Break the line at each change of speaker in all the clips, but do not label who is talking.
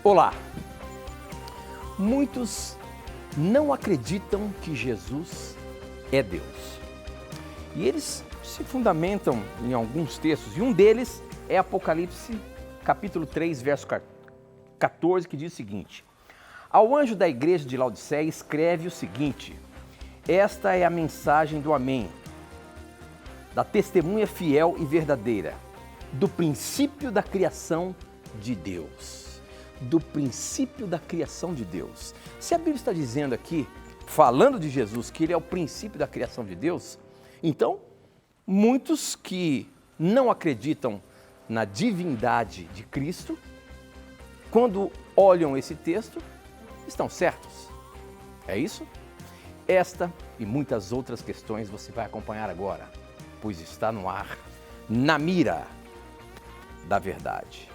Olá! Muitos não acreditam que Jesus é Deus. E eles se fundamentam em alguns textos, e um deles é Apocalipse, capítulo 3, verso 14, que diz o seguinte: Ao anjo da igreja de Laodiceia escreve o seguinte: Esta é a mensagem do Amém, da testemunha fiel e verdadeira, do princípio da criação de Deus. Do princípio da criação de Deus. Se a Bíblia está dizendo aqui, falando de Jesus, que ele é o princípio da criação de Deus, então, muitos que não acreditam na divindade de Cristo, quando olham esse texto, estão certos. É isso? Esta e muitas outras questões você vai acompanhar agora, pois está no ar, na mira da verdade.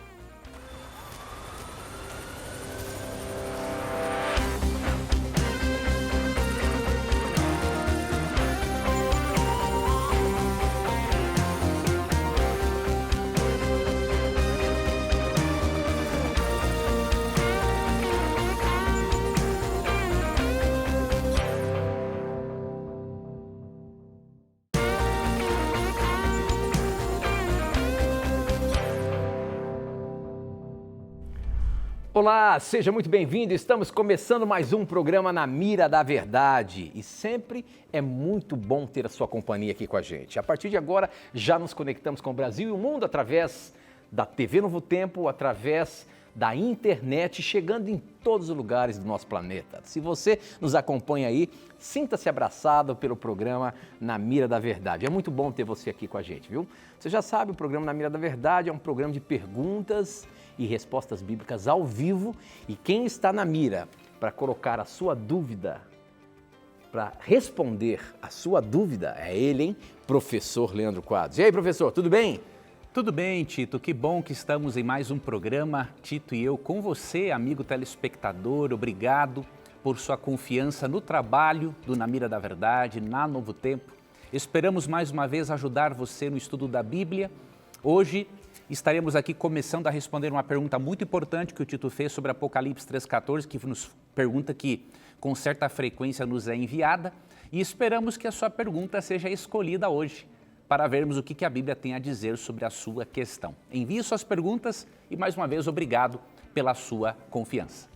Olá, seja muito bem-vindo. Estamos começando mais um programa Na Mira da Verdade e sempre é muito bom ter a sua companhia aqui com a gente. A partir de agora, já nos conectamos com o Brasil e o mundo através da TV Novo Tempo, através da internet, chegando em todos os lugares do nosso planeta. Se você nos acompanha aí, sinta-se abraçado pelo programa Na Mira da Verdade. É muito bom ter você aqui com a gente, viu? Você já sabe, o programa Na Mira da Verdade é um programa de perguntas e respostas bíblicas ao vivo, e quem está na mira para colocar a sua dúvida, para responder a sua dúvida, é ele, hein? Professor Leandro Quadros. E aí, professor, tudo bem?
Tudo bem, Tito. Que bom que estamos em mais um programa, Tito e eu, com você, amigo telespectador. Obrigado por sua confiança no trabalho do Na Mira da Verdade, na Novo Tempo. Esperamos mais uma vez ajudar você no estudo da Bíblia. Hoje estaremos aqui começando a responder uma pergunta muito importante que o Tito fez sobre Apocalipse 3,14, que nos pergunta que com certa frequência nos é enviada, e esperamos que a sua pergunta seja escolhida hoje, para vermos o que a Bíblia tem a dizer sobre a sua questão. Envie suas perguntas e, mais uma vez, obrigado pela sua confiança.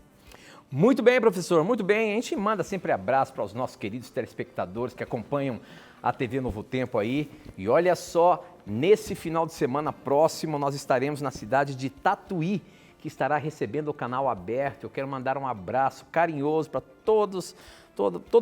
Muito bem, professor, muito bem. A gente manda sempre abraço para os nossos queridos telespectadores que acompanham a TV Novo Tempo aí. E olha só, nesse final de semana próximo nós estaremos na cidade de Tatuí, que estará recebendo o canal aberto. Eu quero mandar um abraço carinhoso para todo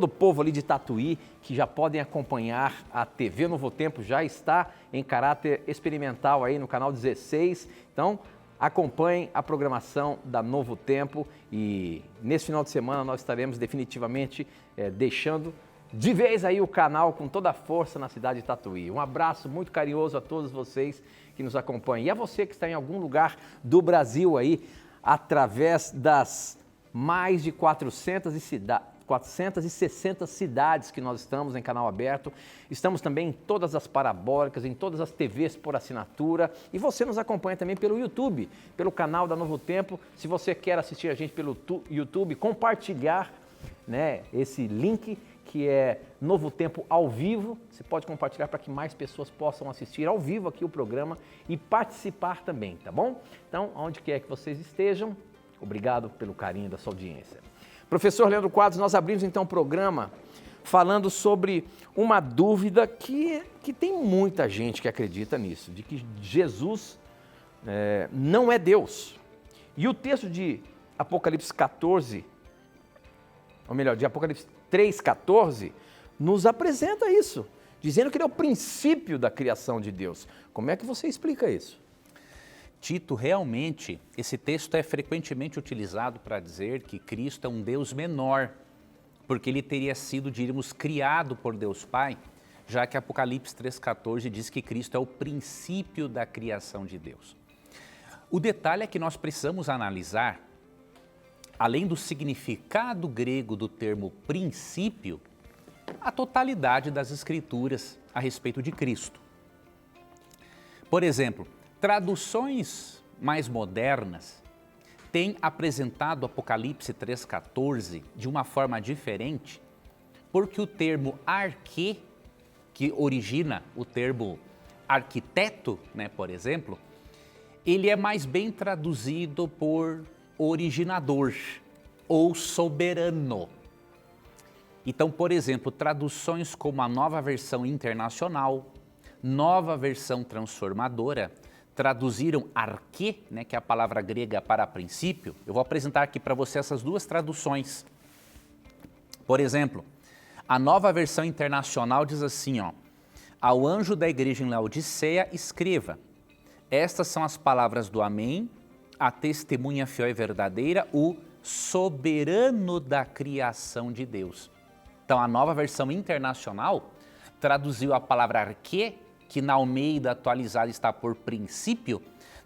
o povo ali de Tatuí, que já podem acompanhar a TV Novo Tempo, já está em caráter experimental aí no canal 16. Então, acompanhem a programação da Novo Tempo e nesse final de semana nós estaremos definitivamente deixando de vez aí o canal com toda a força na cidade de Tatuí. Um abraço muito carinhoso a todos vocês que nos acompanham. E a você que está em algum lugar do Brasil aí, através das mais de 460 cidades que nós estamos em canal aberto. Estamos também em todas as parabólicas, em todas as TVs por assinatura. E você nos acompanha também pelo YouTube, pelo canal da Novo Tempo. Se você quer assistir a gente pelo YouTube, compartilhar, né, esse link que é Novo Tempo ao vivo. Você pode compartilhar para que mais pessoas possam assistir ao vivo aqui o programa e participar também, tá bom? Então, onde quer que vocês estejam, obrigado pelo carinho da sua audiência. Professor Leandro Quadros, nós abrimos então o programa falando sobre uma dúvida que tem muita gente que acredita nisso, de que Jesus não é Deus. E o texto de Apocalipse 14, ou melhor, de Apocalipse 3,14, nos apresenta isso, dizendo que ele é o princípio da criação de Deus. Como é que você explica isso?
Tito, realmente, esse texto é frequentemente utilizado para dizer que Cristo é um Deus menor, porque ele teria sido, diríamos, criado por Deus Pai, já que Apocalipse 3,14 diz que Cristo é o princípio da criação de Deus. O detalhe é que nós precisamos analisar, além do significado grego do termo princípio, a totalidade das Escrituras a respeito de Cristo. Por exemplo, traduções mais modernas tem apresentado Apocalipse 3,14 de uma forma diferente, porque o termo arquê, que origina o termo arquiteto, né, por exemplo, ele é mais bem traduzido por originador ou soberano. Então, por exemplo, traduções como a Nova Versão Internacional, Nova Versão Transformadora, traduziram arquê, né, que é a palavra grega para princípio. Eu vou apresentar aqui para você essas duas traduções. Por exemplo, a Nova Versão Internacional diz assim, ó: ao anjo da igreja em Laodiceia, escreva: estas são as palavras do Amém, a testemunha fiel e verdadeira, o soberano da criação de Deus. Então, a Nova Versão Internacional traduziu a palavra arquê, que na Almeida atualizada está por princípio,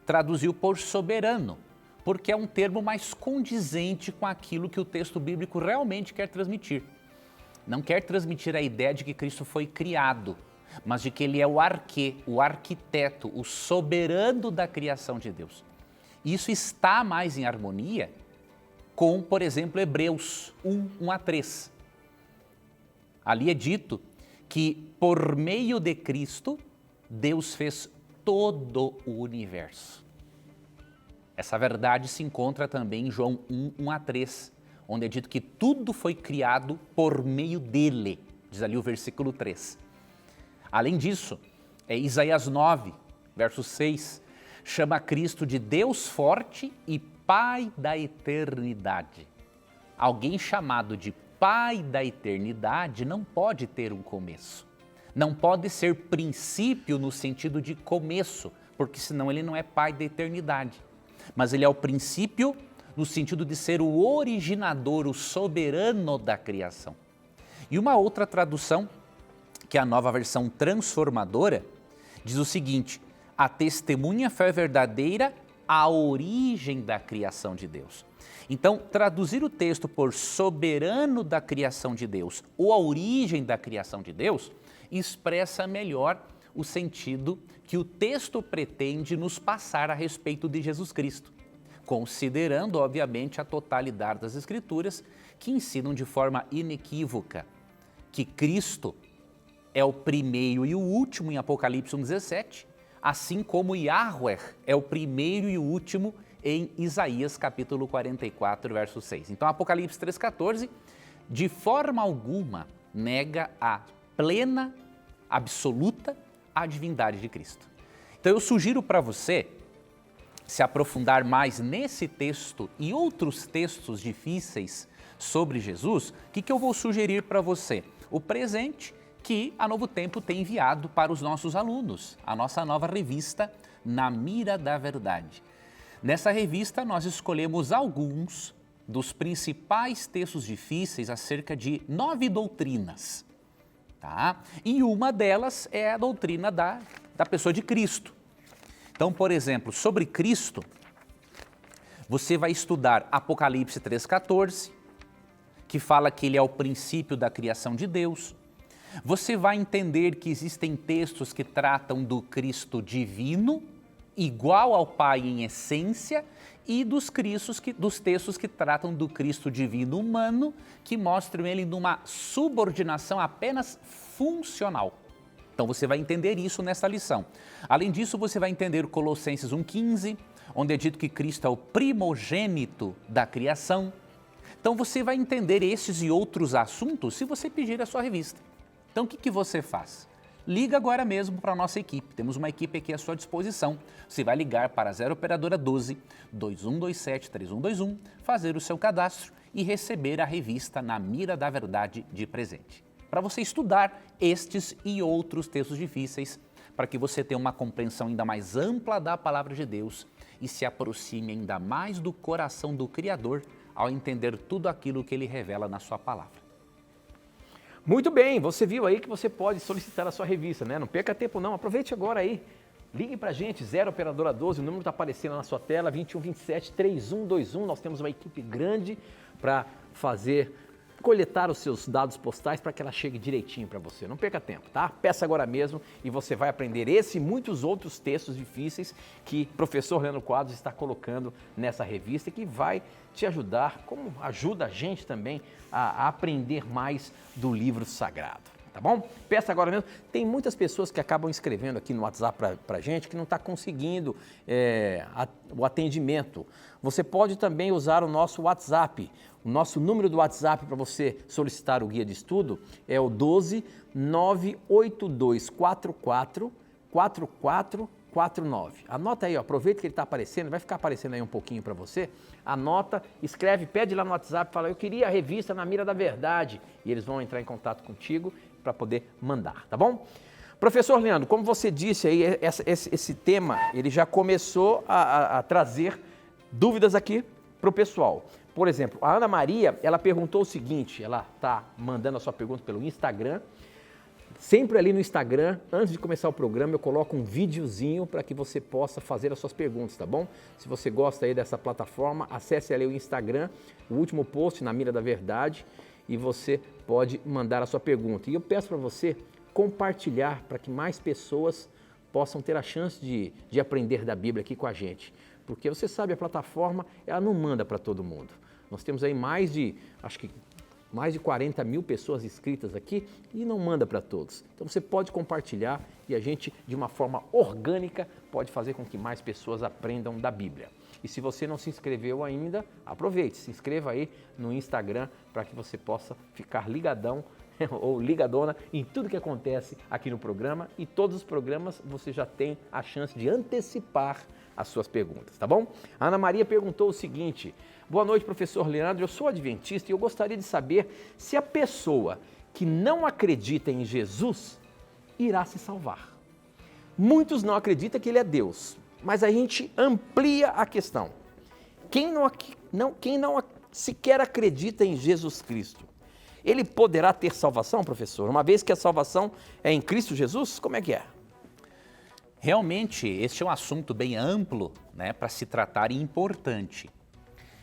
traduziu por soberano, porque é um termo mais condizente com aquilo que o texto bíblico realmente quer transmitir. Não quer transmitir a ideia de que Cristo foi criado, mas de que ele é o arquê, o arquiteto, o soberano da criação de Deus. Isso está mais em harmonia com, por exemplo, Hebreus 1:1-3. Ali é dito que por meio de Cristo, Deus fez todo o universo. Essa verdade se encontra também em João 1:1-3, onde é dito que tudo foi criado por meio dele, diz ali o versículo 3. Além disso, Isaías 9, verso 6, chama Cristo de Deus forte e Pai da eternidade. Alguém chamado de Pai da eternidade não pode ter um começo. Não pode ser princípio no sentido de começo, porque senão ele não é Pai da eternidade. Mas ele é o princípio no sentido de ser o originador, o soberano da criação. E uma outra tradução, que é a Nova Versão Transformadora, diz o seguinte: a testemunha fiel e verdadeira, a origem da criação de Deus. Então, traduzir o texto por soberano da criação de Deus ou a origem da criação de Deus expressa melhor o sentido que o texto pretende nos passar a respeito de Jesus Cristo, considerando, obviamente, a totalidade das Escrituras, que ensinam de forma inequívoca que Cristo é o primeiro e o último em Apocalipse 1:17, assim como Yahweh é o primeiro e o último em Isaías capítulo 44, verso 6. Então, Apocalipse 3,14, de forma alguma, nega a plena, absoluta, a divindade de Cristo. Então, eu sugiro para você se aprofundar mais nesse texto e outros textos difíceis sobre Jesus. O que eu vou sugerir para você? O presente que a Novo Tempo tem enviado para os nossos alunos, a nossa nova revista Na Mira da Verdade. Nessa revista, nós escolhemos alguns dos principais textos difíceis acerca de 9 doutrinas, tá? E uma delas é a doutrina da pessoa de Cristo. Então, por exemplo, sobre Cristo, você vai estudar Apocalipse 3,14, que fala que ele é o princípio da criação de Deus. Você vai entender que existem textos que tratam do Cristo divino, igual ao Pai em essência, e dos textos que tratam do Cristo divino humano, que mostram ele numa subordinação apenas funcional. Então você vai entender isso nessa lição. Além disso, você vai entender Colossenses 1,15, onde é dito que Cristo é o primogênito da criação. Então você vai entender esses e outros assuntos se você pedir a sua revista. Então o que você faz? Liga agora mesmo para a nossa equipe. Temos uma equipe aqui à sua disposição. Você vai ligar para 0 operadora 12 2127 3121, fazer o seu cadastro e receber a revista Na Mira da Verdade de presente. Para você estudar estes e outros textos difíceis, para que você tenha uma compreensão ainda mais ampla da Palavra de Deus e se aproxime ainda mais do coração do Criador ao entender tudo aquilo que Ele revela na sua Palavra.
Muito bem, você viu aí que você pode solicitar a sua revista, né? Não perca tempo não, aproveite agora aí. Ligue pra gente, 0 operadora 12, o número está aparecendo na sua tela, 2127 3121. Nós temos uma equipe grande para fazer coletar os seus dados postais para que ela chegue direitinho para você. Não perca tempo, tá? Peça agora mesmo e você vai aprender esse e muitos outros textos difíceis que o professor Leandro Quadros está colocando nessa revista e que vai te ajudar, como ajuda a gente também a aprender mais do livro sagrado. Tá bom? Peça agora mesmo. Tem muitas pessoas que acabam escrevendo aqui no WhatsApp para a gente que não está conseguindo o atendimento. Você pode também usar o nosso WhatsApp. O nosso número do WhatsApp para você solicitar o guia de estudo é o 12 98244 4449. Anota aí, ó, aproveita que ele está aparecendo, vai ficar aparecendo aí um pouquinho para você. Anota, escreve, pede lá no WhatsApp, fala, eu queria a revista Na Mira da Verdade. E eles vão entrar em contato contigo para poder mandar, tá bom? Professor Leandro, como você disse aí, esse tema, ele já começou a trazer dúvidas aqui para o pessoal. Por exemplo, a Ana Maria, ela perguntou o seguinte, ela está mandando a sua pergunta pelo Instagram. Sempre ali no Instagram, antes de começar o programa, eu coloco um videozinho para que você possa fazer as suas perguntas, tá bom? Se você gosta aí dessa plataforma, acesse ali o Instagram, o último post Na Mira da Verdade, e você pode mandar a sua pergunta. E eu peço para você compartilhar para que mais pessoas possam ter a chance de aprender da Bíblia aqui com a gente. Porque você sabe, a plataforma, ela não manda para todo mundo. Nós temos aí mais de 40 mil pessoas inscritas aqui e não manda para todos. Então você pode compartilhar e a gente, de uma forma orgânica, pode fazer com que mais pessoas aprendam da Bíblia. E se você não se inscreveu ainda, aproveite, se inscreva aí no Instagram para que você possa ficar ligadão ou ligadona em tudo que acontece aqui no programa, e todos os programas você já tem a chance de antecipar as suas perguntas, tá bom? A Ana Maria perguntou o seguinte: boa noite, professor Leandro, eu sou adventista e eu gostaria de saber se a pessoa que não acredita em Jesus irá se salvar. Muitos não acreditam que ele é Deus, mas a gente amplia a questão. Quem não sequer acredita em Jesus Cristo, ele poderá ter salvação, professor? Uma vez que a salvação é em Cristo Jesus, como é que é?
Realmente, este é um assunto bem amplo, né, para se tratar e importante.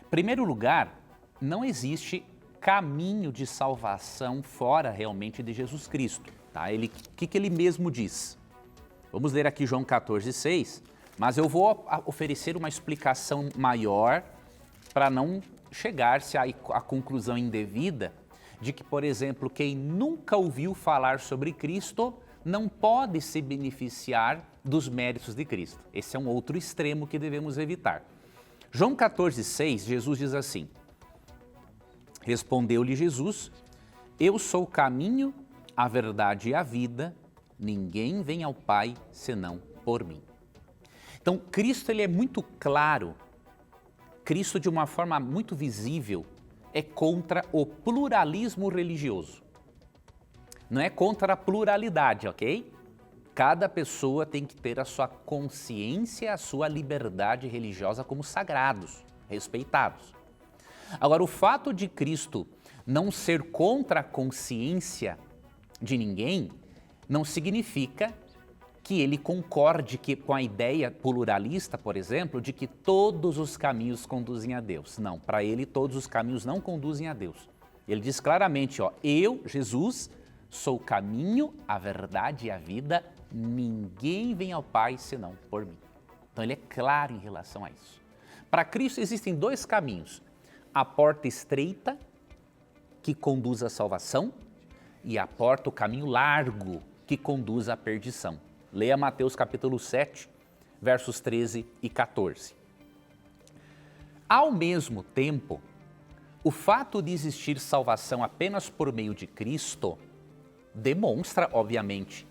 Em primeiro lugar, não existe caminho de salvação fora realmente de Jesus Cristo. Tá? O que ele mesmo diz? Vamos ler aqui João 14,6, mas eu vou oferecer uma explicação maior para não chegar-se à conclusão indevida de que, por exemplo, quem nunca ouviu falar sobre Cristo não pode se beneficiar dos méritos de Cristo. Esse é um outro extremo que devemos evitar. João 14,6, Jesus diz assim: respondeu-lhe Jesus, eu sou o caminho, a verdade e a vida, ninguém vem ao Pai senão por mim. Então, Cristo ele é muito claro, Cristo de uma forma muito visível é contra o pluralismo religioso. Não é contra a pluralidade, ok? Cada pessoa tem que ter a sua consciência, a sua liberdade religiosa como sagrados, respeitados. Agora, o fato de Cristo não ser contra a consciência de ninguém não significa que ele concorde com a ideia pluralista, por exemplo, de que todos os caminhos conduzem a Deus. Não, para ele todos os caminhos não conduzem a Deus. Ele diz claramente, eu, Jesus, sou o caminho, a verdade e a vida, ninguém vem ao Pai senão por mim. Então ele é claro em relação a isso. Para Cristo existem dois caminhos, a porta estreita, que conduz à salvação, e a porta, o caminho largo, que conduz à perdição. Leia Mateus capítulo 7, versos 13 e 14. Ao mesmo tempo, o fato de existir salvação apenas por meio de Cristo demonstra, obviamente,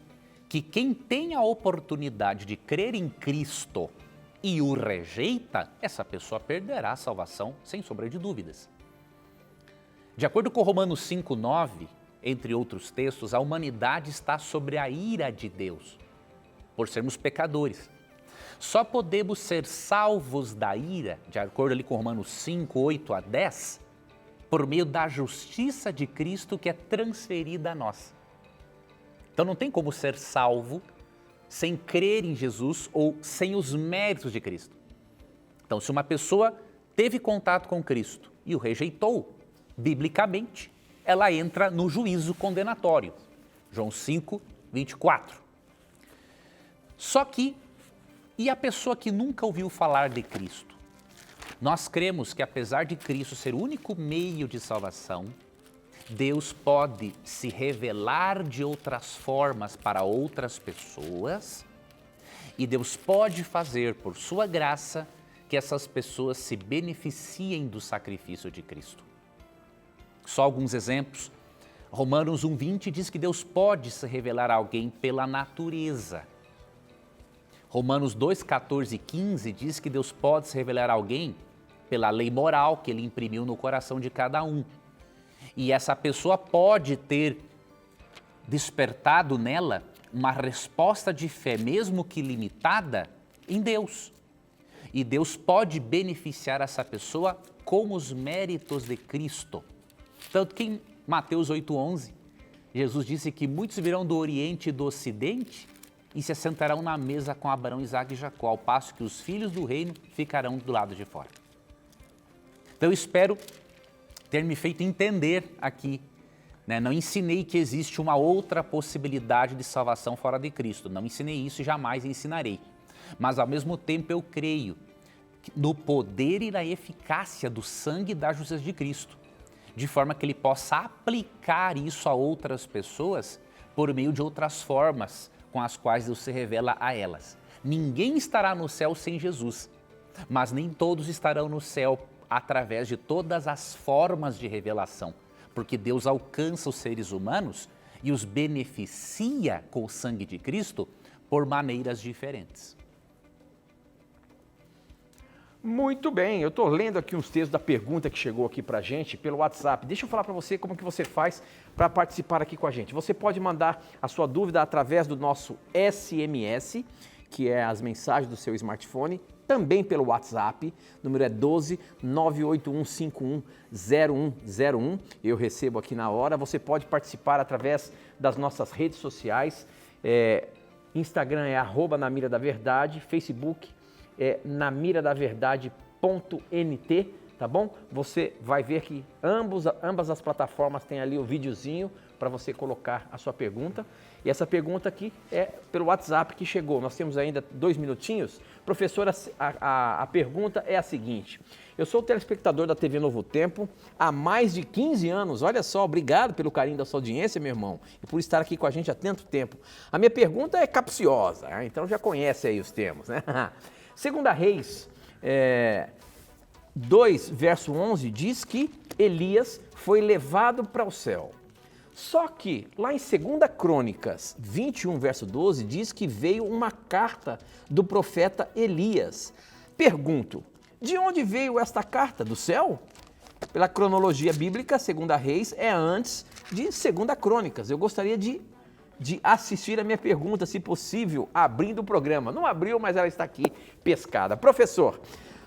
que quem tem a oportunidade de crer em Cristo e o rejeita, essa pessoa perderá a salvação, sem sombra de dúvidas. De acordo com Romanos 5,9, entre outros textos, a humanidade está sobre a ira de Deus, por sermos pecadores. Só podemos ser salvos da ira, de acordo ali com Romanos 5, 8 a 10, por meio da justiça de Cristo que é transferida a nós. Então não tem como ser salvo sem crer em Jesus ou sem os méritos de Cristo. Então, se uma pessoa teve contato com Cristo e o rejeitou, biblicamente, ela entra no juízo condenatório. João 5, 24. Só que, e a pessoa que nunca ouviu falar de Cristo? Nós cremos que apesar de Cristo ser o único meio de salvação, Deus pode se revelar de outras formas para outras pessoas e Deus pode fazer, por sua graça, que essas pessoas se beneficiem do sacrifício de Cristo. Só alguns exemplos. Romanos 1,20 diz que Deus pode se revelar a alguém pela natureza. Romanos 2,14 e 15 diz que Deus pode se revelar a alguém pela lei moral que Ele imprimiu no coração de cada um. E essa pessoa pode ter despertado nela uma resposta de fé, mesmo que limitada, em Deus. E Deus pode beneficiar essa pessoa com os méritos de Cristo. Tanto que em Mateus 8,11, Jesus disse que muitos virão do Oriente e do Ocidente e se assentarão na mesa com Abraão, Isaque e Jacó, ao passo que os filhos do reino ficarão do lado de fora. Então eu espero ter me feito entender aqui, né? Não ensinei que existe uma outra possibilidade de salvação fora de Cristo, não ensinei isso e jamais ensinarei. Mas ao mesmo tempo eu creio no poder e na eficácia do sangue e da justiça de Cristo, de forma que Ele possa aplicar isso a outras pessoas por meio de outras formas com as quais Deus se revela a elas. Ninguém estará no céu sem Jesus, mas nem todos estarão no céu através de todas as formas de revelação, porque Deus alcança os seres humanos e os beneficia com o sangue de Cristo por maneiras diferentes.
Muito bem, eu estou lendo aqui uns textos da pergunta que chegou aqui para a gente pelo WhatsApp. Deixa eu falar para você como que você faz para participar aqui com a gente. Você pode mandar a sua dúvida através do nosso SMS, que é as mensagens do seu smartphone, também pelo WhatsApp, o número é 12 98151 0101, eu recebo aqui na hora. Você pode participar através das nossas redes sociais, Instagram é @namiradaverdade, Facebook é namiradaverdade.nt, tá bom? Você vai ver que ambas as plataformas têm ali o videozinho para você colocar a sua pergunta. E essa pergunta aqui é pelo WhatsApp que chegou. Nós temos ainda 2 minutinhos. Professora, a pergunta é a seguinte. Eu sou telespectador da TV Novo Tempo há mais de 15 anos. Olha só, obrigado pelo carinho da sua audiência, meu irmão, e por estar aqui com a gente há tanto tempo. A minha pergunta é capciosa, então já conhece aí os termos, né? Segunda Reis 2, verso 11, diz que Elias foi levado para o céu. Só que lá em 2 Crônicas 21, verso 12, diz que veio uma carta do profeta Elias. Pergunto, de onde veio esta carta? Do céu? Pela cronologia bíblica, 2 Reis é antes de 2 Crônicas. Eu gostaria de assistir a minha pergunta, se possível, abrindo o programa. Não abriu, mas ela está aqui pescada. Professor,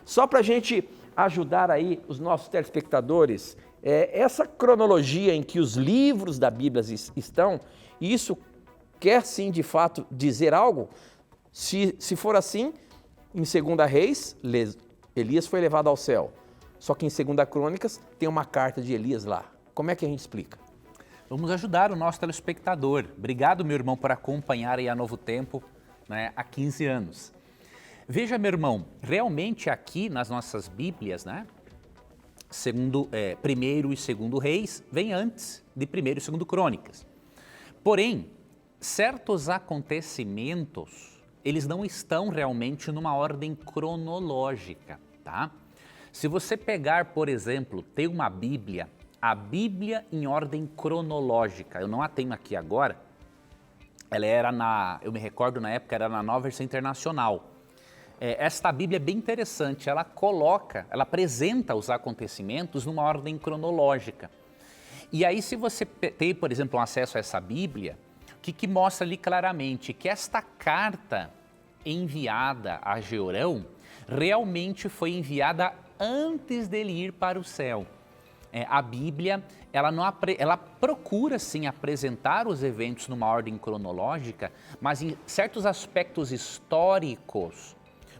só para a gente ajudar aí os nossos telespectadores, essa cronologia em que os livros da Bíblia estão, isso quer sim, de fato, dizer algo? Se for assim, em 2 Reis, Elias foi levado ao céu. Só que em 2 Crônicas tem uma carta de Elias lá. Como é que a gente explica?
Vamos ajudar o nosso telespectador. Obrigado, meu irmão, por acompanhar aí a Novo Tempo, né, há 15 anos. Veja, meu irmão, realmente aqui nas nossas Bíblias, né, primeiro e segundo Reis, vem antes de primeiro e segundo Crônicas. Porém, certos acontecimentos, eles não estão realmente numa ordem cronológica, tá? Se você pegar, por exemplo, tem uma Bíblia, a Bíblia em ordem cronológica, eu não a tenho aqui agora, ela era eu me recordo na época, era na Nova Versão Internacional. Esta Bíblia é bem interessante, ela apresenta os acontecimentos numa ordem cronológica. E aí, se você tem, por exemplo, um acesso a essa Bíblia, o que mostra ali claramente? Que esta carta enviada a Jeorão realmente foi enviada antes dele ir para o céu. A Bíblia, ela procura sim apresentar os eventos numa ordem cronológica, mas em certos aspectos históricos,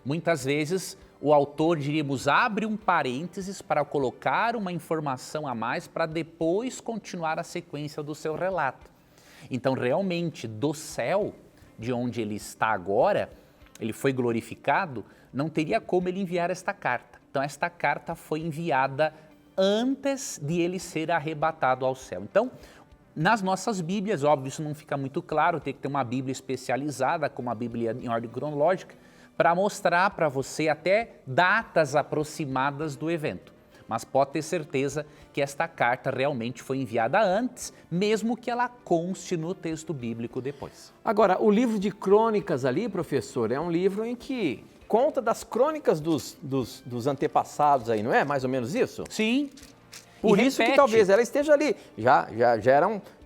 muitas vezes o autor, diríamos, abre um parênteses para colocar uma informação a mais para depois continuar a sequência do seu relato. Então, realmente, do céu, de onde ele está agora, ele foi glorificado, não teria como ele enviar esta carta. Então, esta carta foi enviada antes de ele ser arrebatado ao céu. Então, nas nossas Bíblias, óbvio, isso não fica muito claro, tem que ter uma Bíblia especializada, como a Bíblia em ordem cronológica, para mostrar para você até datas aproximadas do evento. Mas pode ter certeza que esta carta realmente foi enviada antes, mesmo que ela conste no texto bíblico depois.
Agora, o livro de crônicas ali, professor, é um livro em que conta das crônicas dos antepassados aí, não é? Mais ou menos isso?
Sim.
Por isso que talvez ela esteja ali. Já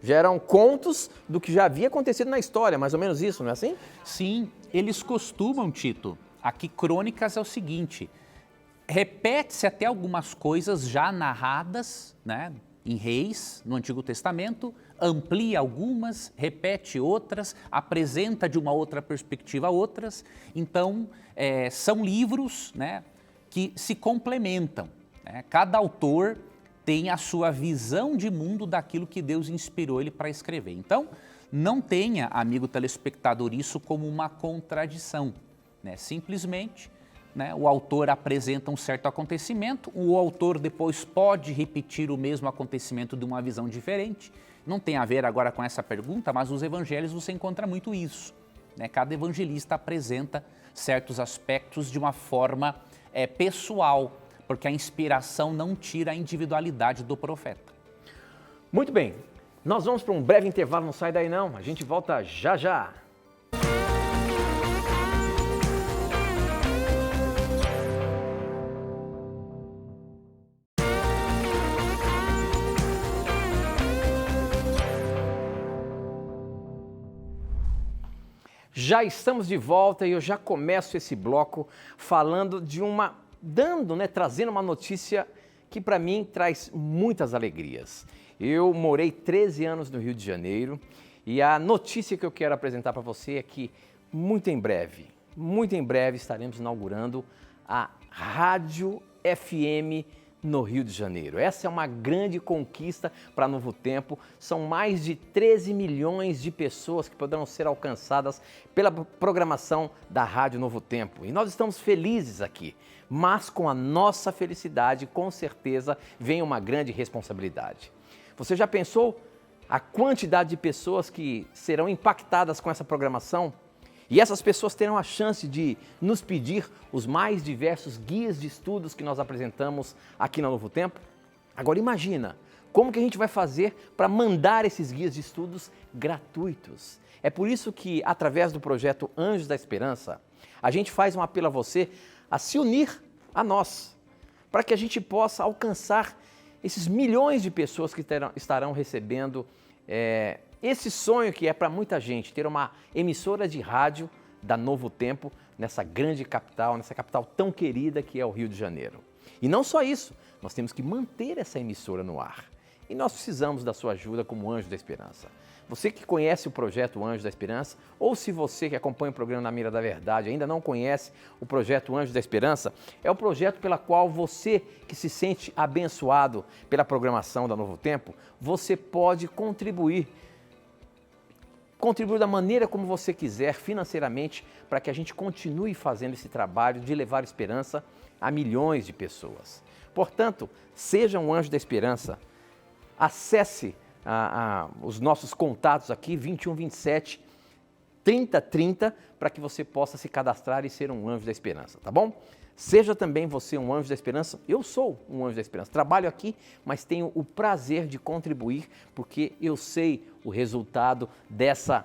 eram contos do que já havia acontecido na história, mais ou menos isso, não é assim?
Sim, eles costumam, Tito, aqui crônicas é o seguinte, repete-se até algumas coisas já narradas, né, em Reis, no Antigo Testamento, amplia algumas, repete outras, apresenta de uma outra perspectiva outras. Então, são livros, né, que se complementam, né? Cada autor tem a sua visão de mundo daquilo que Deus inspirou ele para escrever. Então, não tenha, amigo telespectador, isso como uma contradição, né? Simplesmente, né, o autor apresenta um certo acontecimento, o autor depois pode repetir o mesmo acontecimento de uma visão diferente. Não tem a ver agora com essa pergunta, mas nos evangelhos você encontra muito isso, né? Cada evangelista apresenta certos aspectos de uma forma pessoal, porque a inspiração não tira a individualidade do profeta.
Muito bem, nós vamos para um breve intervalo, não sai daí não, a gente volta já já. Já estamos de volta e eu já começo esse bloco falando de trazendo uma notícia que para mim traz muitas alegrias. Eu morei 13 anos no Rio de Janeiro e a notícia que eu quero apresentar para você é que muito em breve estaremos inaugurando a Rádio FM no Rio de Janeiro. Essa é uma grande conquista para Novo Tempo. São mais de 13 milhões de pessoas que poderão ser alcançadas pela programação da Rádio Novo Tempo. E nós estamos felizes aqui, mas com a nossa felicidade, com certeza, vem uma grande responsabilidade. Você já pensou a quantidade de pessoas que serão impactadas com essa programação? E essas pessoas terão a chance de nos pedir os mais diversos guias de estudos que nós apresentamos aqui na Novo Tempo? Agora imagina, como que a gente vai fazer para mandar esses guias de estudos gratuitos? É por isso que, através do projeto Anjos da Esperança, a gente faz um apelo a você a se unir a nós, para que a gente possa alcançar esses milhões de pessoas que estarão recebendo esse sonho que é para muita gente, ter uma emissora de rádio da Novo Tempo nessa grande capital, nessa capital tão querida que é o Rio de Janeiro. E não só isso, nós temos que manter essa emissora no ar. E nós precisamos da sua ajuda como Anjo da Esperança. Você que conhece o projeto Anjo da Esperança, ou se você que acompanha o programa Na Mira da Verdade ainda não conhece o projeto Anjo da Esperança, é o projeto pela qual você que se sente abençoado pela programação da Novo Tempo, você pode contribuir da maneira como você quiser, financeiramente, para que a gente continue fazendo esse trabalho de levar esperança a milhões de pessoas. Portanto, seja um Anjo da Esperança, acesse os nossos contatos aqui, 21 27 30 30, para que você possa se cadastrar e ser um Anjo da Esperança, tá bom? Seja também você um Anjo da Esperança. Eu sou um Anjo da Esperança. Trabalho aqui, mas tenho o prazer de contribuir, porque eu sei o resultado dessa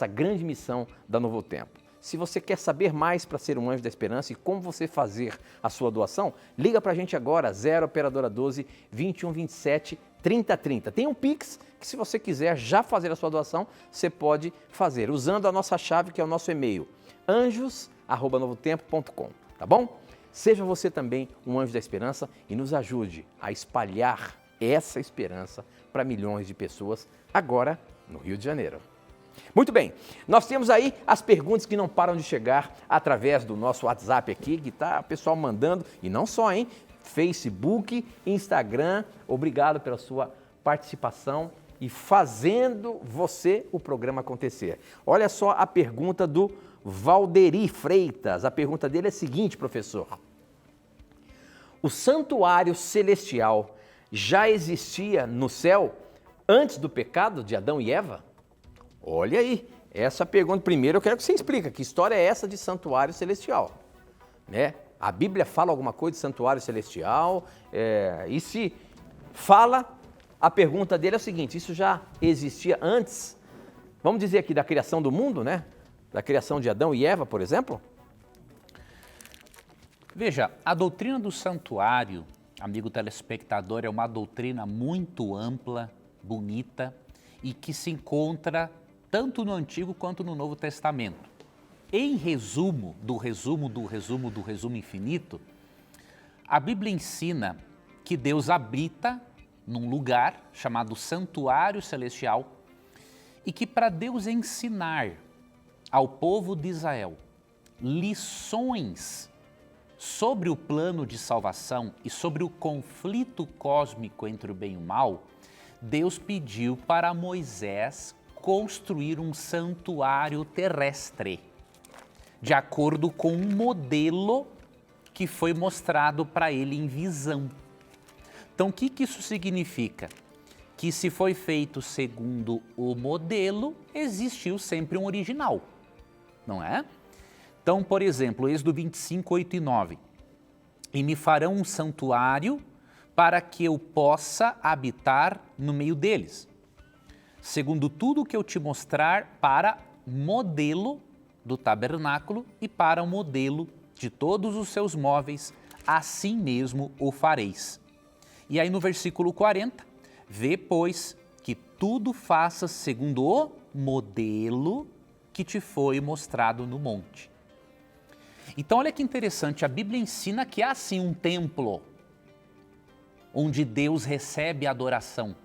grande missão da Novo Tempo. Se você quer saber mais para ser um Anjo da Esperança e como você fazer a sua doação, liga para a gente agora, 0 Operadora 12 21 27 30 30. Tem um Pix que, se você quiser já fazer a sua doação, você pode fazer usando a nossa chave, que é o nosso e-mail, anjos@novotempo.com, tá bom? Seja você também um Anjo da Esperança e nos ajude a espalhar essa esperança para milhões de pessoas agora no Rio de Janeiro. Muito bem, nós temos aí as perguntas que não param de chegar através do nosso WhatsApp aqui, que está o pessoal mandando, e não só, hein? Facebook, Instagram, obrigado pela sua participação e fazendo você o programa acontecer. Olha só a pergunta do Valderi Freitas. A pergunta dele é a seguinte, professor. O santuário celestial já existia no céu antes do pecado de Adão e Eva? Olha aí, essa pergunta. Primeiro eu quero que você explique, que história é essa de santuário celestial? Né? A Bíblia fala alguma coisa de santuário celestial? E se fala, a pergunta dele é o seguinte, isso já existia antes, vamos dizer aqui, da criação do mundo, né? Da criação de Adão e Eva, por exemplo?
Veja, a doutrina do santuário, amigo telespectador, é uma doutrina muito ampla, bonita e que se encontra tanto no Antigo quanto no Novo Testamento. Em resumo, do resumo infinito, a Bíblia ensina que Deus habita num lugar chamado Santuário Celestial e que para Deus ensinar ao povo de Israel lições sobre o plano de salvação e sobre o conflito cósmico entre o bem e o mal, Deus pediu para Moisés construir um santuário terrestre, de acordo com um modelo que foi mostrado para ele em visão. Então, o que isso significa? Que se foi feito segundo o modelo, existiu sempre um original, não é? Então, por exemplo, Êxodo 25, 8 e 9. E me farão um santuário para que eu possa habitar no meio deles, segundo tudo o que eu te mostrar para modelo do tabernáculo e para o modelo de todos os seus móveis, assim mesmo o fareis. E aí no versículo 40, vê, pois, que tudo faças segundo o modelo que te foi mostrado no monte. Então olha que interessante, a Bíblia ensina que há sim um templo onde Deus recebe a adoração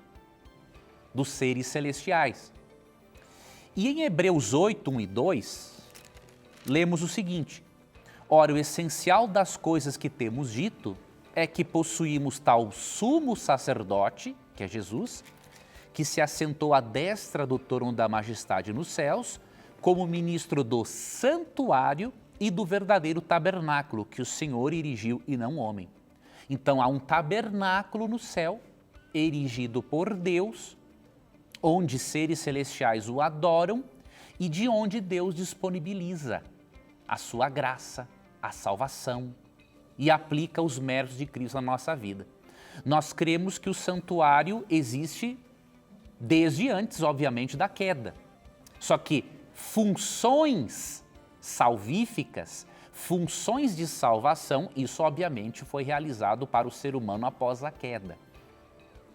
dos seres celestiais. E em Hebreus 8, 1 e 2, lemos o seguinte: ora, o essencial das coisas que temos dito é que possuímos tal sumo sacerdote, que é Jesus, que se assentou à destra do trono da majestade nos céus, como ministro do santuário e do verdadeiro tabernáculo que o Senhor erigiu e não homem. Então há um tabernáculo no céu, erigido por Deus, onde seres celestiais o adoram e de onde Deus disponibiliza a sua graça, a salvação e aplica os méritos de Cristo na nossa vida. Nós cremos que o santuário existe desde antes, obviamente, da queda. Só que funções salvíficas, funções de salvação, isso obviamente foi realizado para o ser humano após a queda.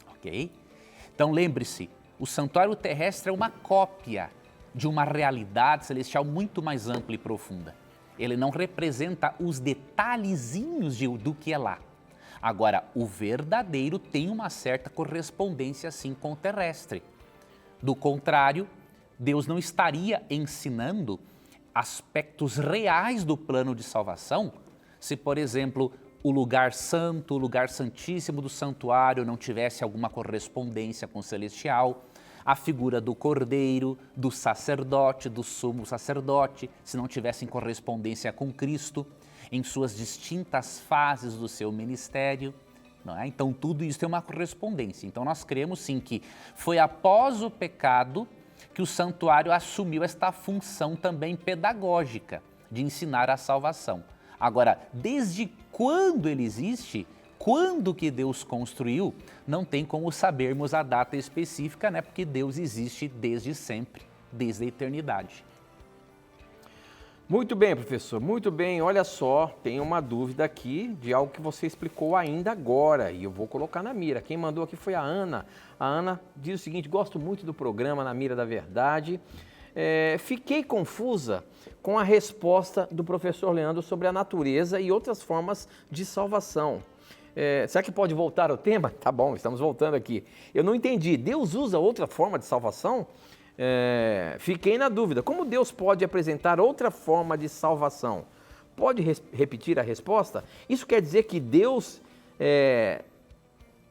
Ok? Então lembre-se, o santuário terrestre é uma cópia de uma realidade celestial muito mais ampla e profunda. Ele não representa os detalhezinhos do que é lá. Agora, o verdadeiro tem uma certa correspondência sim com o terrestre. Do contrário, Deus não estaria ensinando aspectos reais do plano de salvação se, por exemplo, o lugar santo, o lugar santíssimo do santuário não tivesse alguma correspondência com o celestial, a figura do cordeiro, do sacerdote, do sumo sacerdote, se não tivessem correspondência com Cristo em suas distintas fases do seu ministério. Não é? Então tudo isso tem uma correspondência. Então nós cremos sim que foi após o pecado que o santuário assumiu esta função também pedagógica de ensinar a salvação. Agora, desde quando ele existe, quando que Deus construiu, não tem como sabermos a data específica, né? Porque Deus existe desde sempre, desde a eternidade.
Muito bem, professor, muito bem. Olha só, tem uma dúvida aqui de algo que você explicou ainda agora e eu vou colocar na mira. Quem mandou aqui foi a Ana. A Ana diz o seguinte: gosto muito do programa Na Mira da Verdade. Fiquei confusa com a resposta do professor Leandro sobre a natureza e outras formas de salvação. Será que pode voltar ao tema? Tá bom, estamos voltando aqui. Eu não entendi. Deus usa outra forma de salvação? fiquei na dúvida. Como Deus pode apresentar outra forma de salvação? Pode repetir a resposta? Isso quer dizer que Deus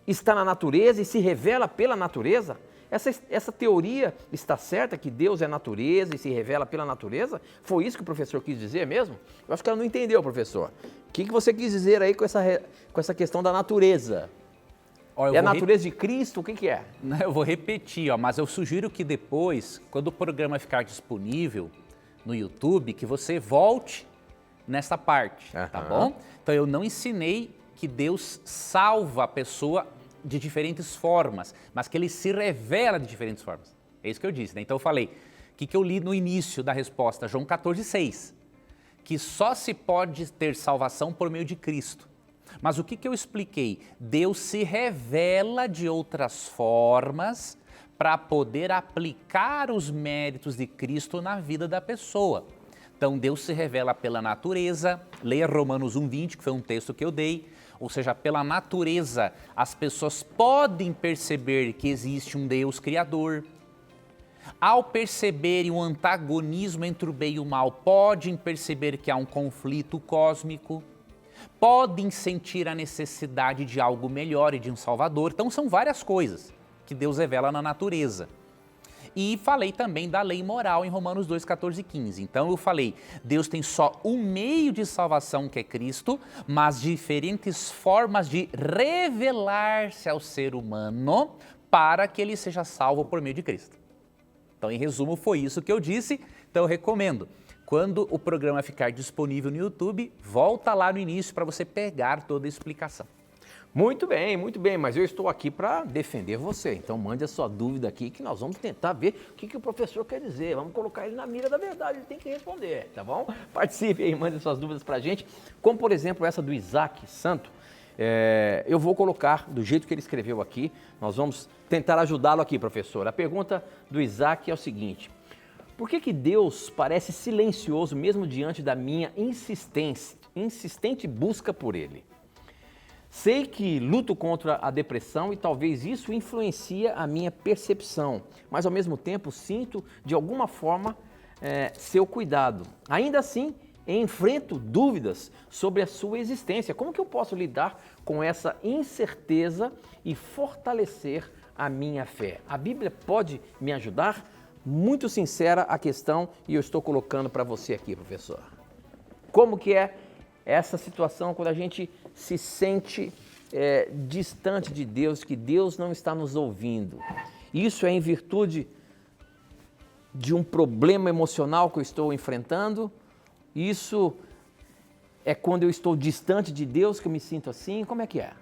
está na natureza e se revela pela natureza? Essa teoria está certa, que Deus é natureza e se revela pela natureza? Foi isso que o professor quis dizer mesmo? Eu acho que ela não entendeu, professor. O que você quis dizer aí com essa questão da natureza? É a natureza de Cristo? O que é?
Eu vou repetir, mas eu sugiro que depois, quando o programa ficar disponível no YouTube, que você volte nessa parte, tá bom? Então eu não ensinei que Deus salva a pessoa de diferentes formas, mas que ele se revela de diferentes formas. É isso que eu disse, né? Então eu falei, o que eu li no início da resposta? João 14,6, que só se pode ter salvação por meio de Cristo. Mas o que eu expliquei? Deus se revela de outras formas para poder aplicar os méritos de Cristo na vida da pessoa. Então Deus se revela pela natureza, leia Romanos 1,20, que foi um texto que eu dei. Ou seja, pela natureza, as pessoas podem perceber que existe um Deus criador. Ao perceberem o antagonismo entre o bem e o mal, podem perceber que há um conflito cósmico. Podem sentir a necessidade de algo melhor e de um Salvador. Então são várias coisas que Deus revela na natureza. E falei também da lei moral em Romanos 2, 14 e 15. Então eu falei, Deus tem só um meio de salvação que é Cristo, mas diferentes formas de revelar-se ao ser humano para que ele seja salvo por meio de Cristo. Então, em resumo, foi isso que eu disse. Então eu recomendo, quando o programa ficar disponível no YouTube, volta lá no início para você pegar toda a explicação.
Muito bem, mas eu estou aqui para defender você. Então mande a sua dúvida aqui que nós vamos tentar ver o que o professor quer dizer. Vamos colocar ele na mira da verdade, ele tem que responder, tá bom? Participe aí, mande suas dúvidas para a gente. Como, por exemplo, essa do Isaac Santo. Eu vou colocar do jeito que ele escreveu aqui. Nós vamos tentar ajudá-lo aqui, professor. A pergunta do Isaac é o seguinte. Por que Deus parece silencioso mesmo diante da minha insistente busca por Ele? Sei que luto contra a depressão e talvez isso influencia a minha percepção, mas ao mesmo tempo sinto de alguma forma seu cuidado. Ainda assim, enfrento dúvidas sobre a sua existência. Como que eu posso lidar com essa incerteza e fortalecer a minha fé? A Bíblia pode me ajudar? Muito sincera a questão e eu estou colocando para você aqui, professor. Como que é essa situação quando a gente se sente distante de Deus, que Deus não está nos ouvindo? Isso é em virtude de um problema emocional que eu estou enfrentando? Isso é quando eu estou distante de Deus que eu me sinto assim? Como é que é?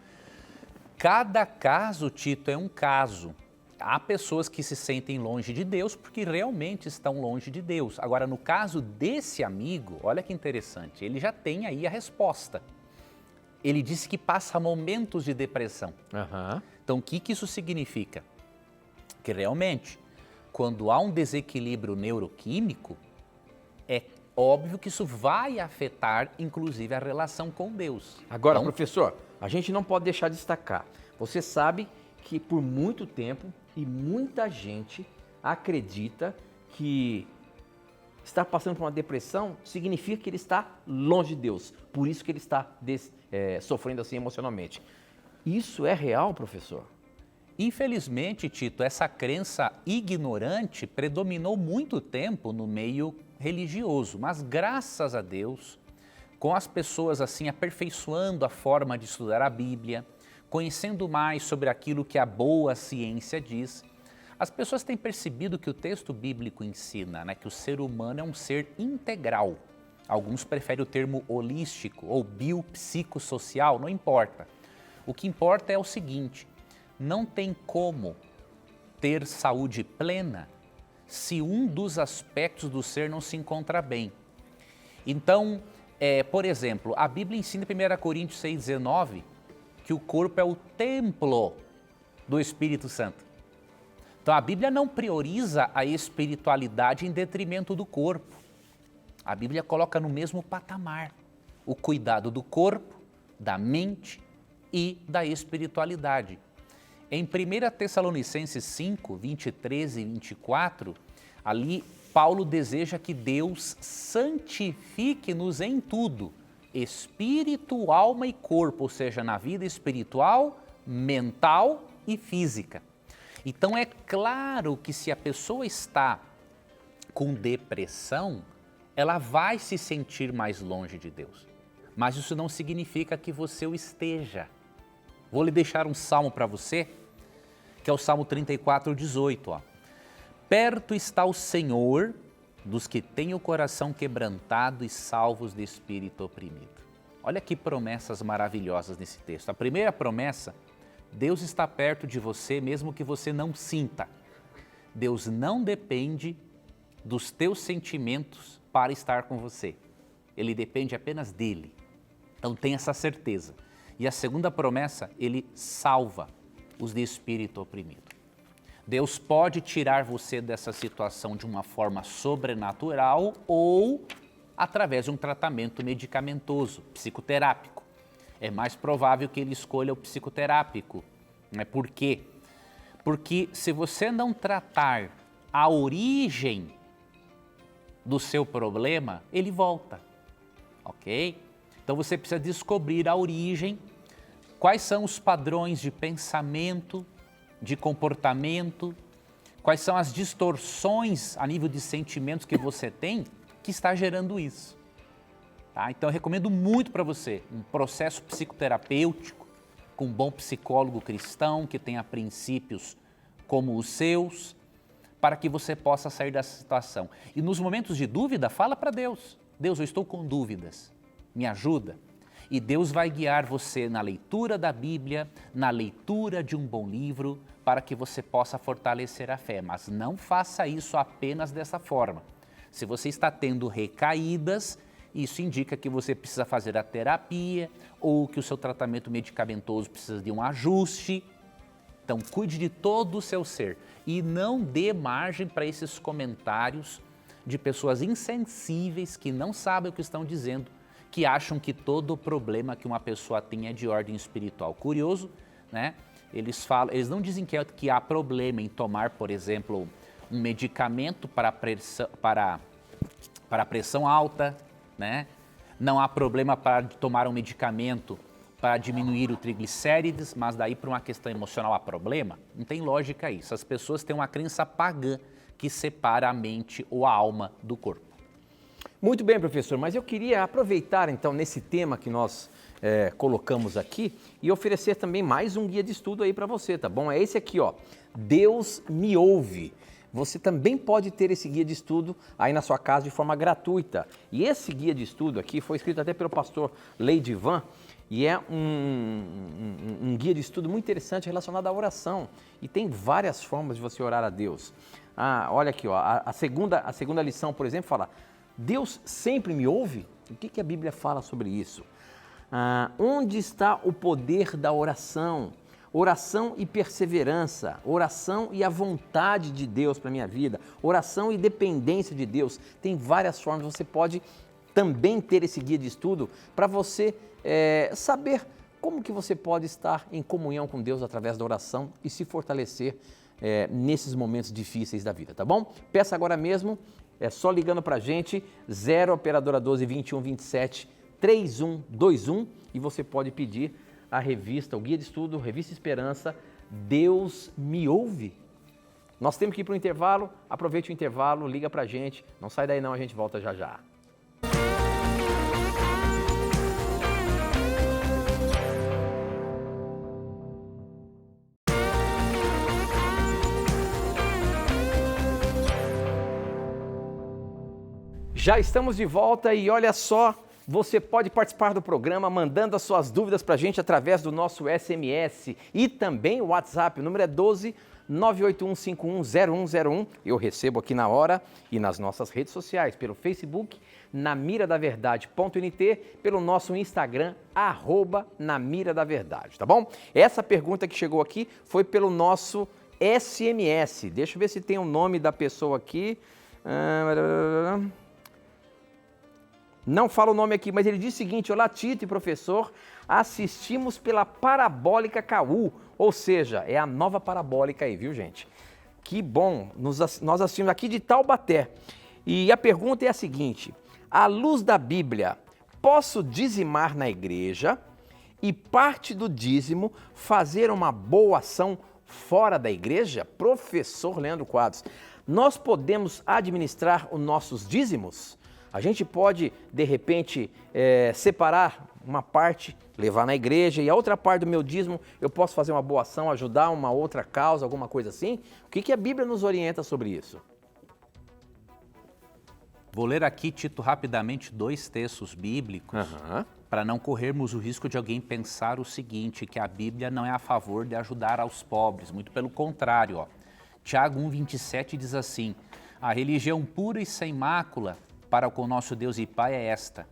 Cada caso, Tito, é um caso. Há pessoas que se sentem longe de Deus porque realmente estão longe de Deus. Agora, no caso desse amigo, olha que interessante, ele já tem aí a resposta. Ele disse que passa momentos de depressão. Então, o que isso significa? Que realmente, quando há um desequilíbrio neuroquímico, é óbvio que isso vai afetar, inclusive, a relação com Deus.
Agora, então, professor, a gente não pode deixar de destacar. Você sabe que por muito tempo e muita gente acredita que estar passando por uma depressão significa que ele está longe de Deus. Por isso que ele está sofrendo assim emocionalmente. Isso é real, professor?
Infelizmente, Tito, essa crença ignorante predominou muito tempo no meio religioso, mas graças a Deus, com as pessoas assim aperfeiçoando a forma de estudar a Bíblia, conhecendo mais sobre aquilo que a boa ciência diz, as pessoas têm percebido que o texto bíblico ensina, né, que o ser humano é um ser integral. Alguns preferem o termo holístico ou biopsicossocial, não importa. O que importa é o seguinte, não tem como ter saúde plena se um dos aspectos do ser não se encontra bem. Então, por exemplo, a Bíblia ensina em 1 Coríntios 6,19 que o corpo é o templo do Espírito Santo. Então a Bíblia não prioriza a espiritualidade em detrimento do corpo. A Bíblia coloca no mesmo patamar o cuidado do corpo, da mente e da espiritualidade. Em 1 Tessalonicenses 5, 23 e 24, Ali, Paulo deseja que Deus santifique-nos em tudo, espírito, alma e corpo, ou seja, na vida espiritual, mental e física. Então é claro que se a pessoa está com depressão, ela vai se sentir mais longe de Deus. Mas isso não significa que você o esteja. Vou lhe deixar um salmo para você, que é o Salmo 34:18. Perto está o Senhor dos que têm o coração quebrantado e salvos de espírito oprimido. Olha que promessas maravilhosas nesse texto. A primeira promessa, Deus está perto de você mesmo que você não sinta. Deus não depende dos teus sentimentos para estar com você. Ele depende apenas dele. Então tenha essa certeza. E a segunda promessa, ele salva os de espírito oprimido. Deus pode tirar você dessa situação de uma forma sobrenatural ou através de um tratamento medicamentoso, psicoterápico. É mais provável que ele escolha o psicoterápico. Por quê? Porque se você não tratar a origem do seu problema, ele volta, ok? Então você precisa descobrir a origem, quais são os padrões de pensamento, de comportamento, quais são as distorções a nível de sentimentos que você tem que está gerando isso. Tá? Então eu recomendo muito para você um processo psicoterapêutico com um bom psicólogo cristão que tenha princípios como os seus, para que você possa sair dessa situação. E nos momentos de dúvida, fala para Deus. Deus, eu estou com dúvidas, me ajuda. E Deus vai guiar você na leitura da Bíblia, na leitura de um bom livro, para que você possa fortalecer a fé. Mas não faça isso apenas dessa forma. Se você está tendo recaídas, isso indica que você precisa fazer a terapia ou que o seu tratamento medicamentoso precisa de um ajuste. Então, cuide de todo o seu ser e não dê margem para esses comentários de pessoas insensíveis que não sabem o que estão dizendo, que acham que todo problema que uma pessoa tem é de ordem espiritual. Curioso, né? Eles não dizem que há problema em tomar, por exemplo, um medicamento para pressão alta, né? Não há problema para tomar um medicamento para diminuir o triglicérides, mas daí para uma questão emocional há problema? Não tem lógica isso. As pessoas têm uma crença pagã que separa a mente ou a alma do corpo.
Muito bem, professor, mas eu queria aproveitar então nesse tema que nós colocamos aqui e oferecer também mais um guia de estudo aí para você, tá bom? É esse aqui, ó, Deus me ouve. Você também pode ter esse guia de estudo aí na sua casa de forma gratuita. E esse guia de estudo aqui foi escrito até pelo pastor Leidivan, e é um guia de estudo muito interessante relacionado à oração. E tem várias formas de você orar a Deus. Olha aqui, ó, a segunda lição, por exemplo, fala: Deus sempre me ouve? O que a Bíblia fala sobre isso? Onde está o poder da oração? Oração e perseverança, oração e a vontade de Deus para a minha vida, oração e dependência de Deus. Tem várias formas, você pode também ter esse guia de estudo para você saber como que você pode estar em comunhão com Deus através da oração e se fortalecer nesses momentos difíceis da vida, tá bom? Peça agora mesmo, é só ligando para a gente, 0 operadora 12 21 27 3121, e você pode pedir a revista, o guia de estudo, Revista Esperança, Deus me ouve. Nós temos que ir para o intervalo, aproveite o intervalo, liga para a gente, não sai daí não, a gente volta já já. Já estamos de volta e olha só, você pode participar do programa mandando as suas dúvidas para a gente através do nosso SMS e também o WhatsApp. O número é 12 981510101. Eu recebo aqui na hora e nas nossas redes sociais, pelo Facebook, namiradaverdade.nt, pelo nosso Instagram, @namiradaverdade, tá bom? Essa pergunta que chegou aqui foi pelo nosso SMS. Deixa eu ver se tem o nome da pessoa aqui. Não fala o nome aqui, mas ele diz o seguinte: olá Tito e professor, assistimos pela Parabólica Caú, ou seja, é a nova parabólica aí, viu gente? Que bom, nós assistimos aqui de Taubaté. E a pergunta é a seguinte: à luz da Bíblia, posso dizimar na igreja e parte do dízimo fazer uma boa ação fora da igreja? Professor Leandro Quadros, nós podemos administrar os nossos dízimos? A gente pode, de repente, separar uma parte, levar na igreja, e a outra parte do meu dízimo eu posso fazer uma boa ação, ajudar uma outra causa, alguma coisa assim? O que a Bíblia nos orienta sobre isso?
Vou ler aqui, Tito, rapidamente 2 textos bíblicos, para não corrermos o risco de alguém pensar o seguinte, que a Bíblia não é a favor de ajudar aos pobres, muito pelo contrário. Ó. Tiago 1,27 diz assim: a religião pura e sem mácula para com nosso Deus e Pai é esta: